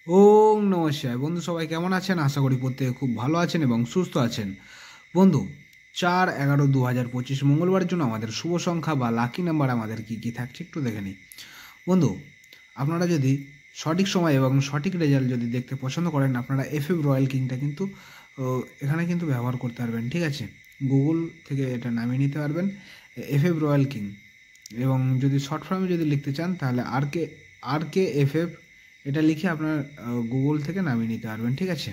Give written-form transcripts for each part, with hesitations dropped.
ওম নমঃ শিবায়। বন্ধু সবাই কেমন আছেন? আশা করি প্রত্যেকে খুব ভালো আছেন এবং সুস্থ আছেন। বন্ধু, 4/11/2025 মঙ্গলবারের জন্য আমাদের শুভ সংখ্যা বা লাকি নাম্বার আমাদের কি কি থাকছে একটু দেখে নিই। বন্ধু, আপনারা যদি সঠিক সময় এবং সঠিক রেজাল্ট যদি দেখতে পছন্দ করেন, আপনারা এফএফ রয়্যাল কিংটা কিন্তু এখানে কিন্তু ব্যবহার করতে পারবেন। ঠিক আছে, গুগল থেকে এটা নামিয়ে নিতে পারবেন, এফএফ রয়্যাল কিং। এবং যদি শর্ট ফর্মে যদি লিখতে চান তাহলে আর কে এফএফ এটা লিখে আপনার গুগল থেকে নামিয়ে নিতে পারবেন। ঠিক আছে,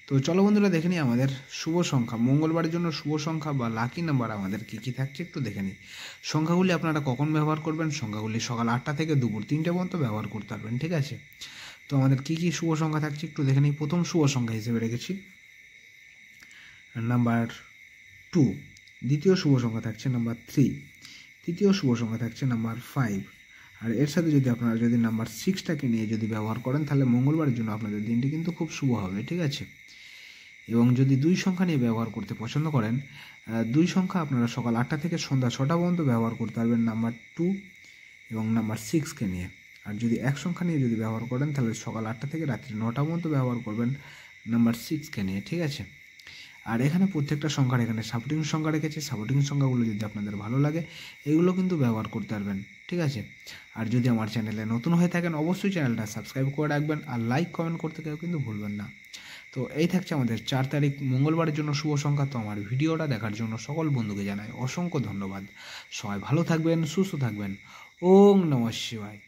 তো চলো বন্ধুরা দেখে নিই আমাদের শুভ সংখ্যা মঙ্গলবারের জন্য শুভ সংখ্যা বা লাকি নাম্বার আমাদের কী কী থাকছে একটু দেখে নিই। সংখ্যাগুলি আপনারা কখন ব্যবহার করবেন? সংখ্যাগুলি সকাল 8টা থেকে দুপুর 3টে পর্যন্ত ব্যবহার করতে পারবেন। ঠিক আছে, তো আমাদের কী কী শুভ সংখ্যা থাকছে একটু দেখে নিই। প্রথম শুভ সংখ্যা হিসেবে রেখেছি নাম্বার 2, দ্বিতীয় শুভ সংখ্যা থাকছে নাম্বার 3, তৃতীয় শুভ সংখ্যা থাকছে নাম্বার 5। আর এর সাথে যদি আপনারা যদি নাম্বার 6টাকে নিয়ে যদি ব্যবহার করেন তাহলে মঙ্গলবারের জন্য আপনাদের দিনটি কিন্তু খুব শুভ হবে। ঠিক আছে, এবং যদি 2 সংখ্যা নিয়ে ব্যবহার করতে পছন্দ করেন, 2 সংখ্যা আপনারা সকাল 8টা থেকে সন্ধ্যা 6টা পর্যন্ত ব্যবহার করতে পারবেন নাম্বার 2 এবং নাম্বার 6কে নিয়ে। আর যদি 1 সংখ্যা নিয়ে যদি ব্যবহার করেন তাহলে সকাল 8টা থেকে রাত্রি 9টা পর্যন্ত ব্যবহার করবেন নাম্বার 6কে নিয়ে। ঠিক আছে, আর এখানে প্রত্যেকটা সংখ্যার এখানে সাপোর্টিং সংখ্যা রেখেছে। সাপোর্টিং সংখ্যাগুলো যদি আপনাদের ভালো লাগে এগুলো কিন্তু ব্যবহার করতে পারবেন। ঠিক আছে, আর যদি আমার চ্যানেলে নতুন হয়ে থাকেন অবশ্যই চ্যানেলটা সাবস্ক্রাইব করে রাখবেন, আর লাইক কমেন্ট করতে কেউ কিন্তু ভুলবেন না। তো এই থাকছে আমাদের 4 তারিখ মঙ্গলবারের জন্য শুভ সংখ্যা। তো আমার ভিডিওটা দেখার জন্য সকল বন্ধুকে জানাই অসংখ্য ধন্যবাদ। সবাই ভালো থাকবেন, সুস্থ থাকবেন। ওম নমঃ শিবায়।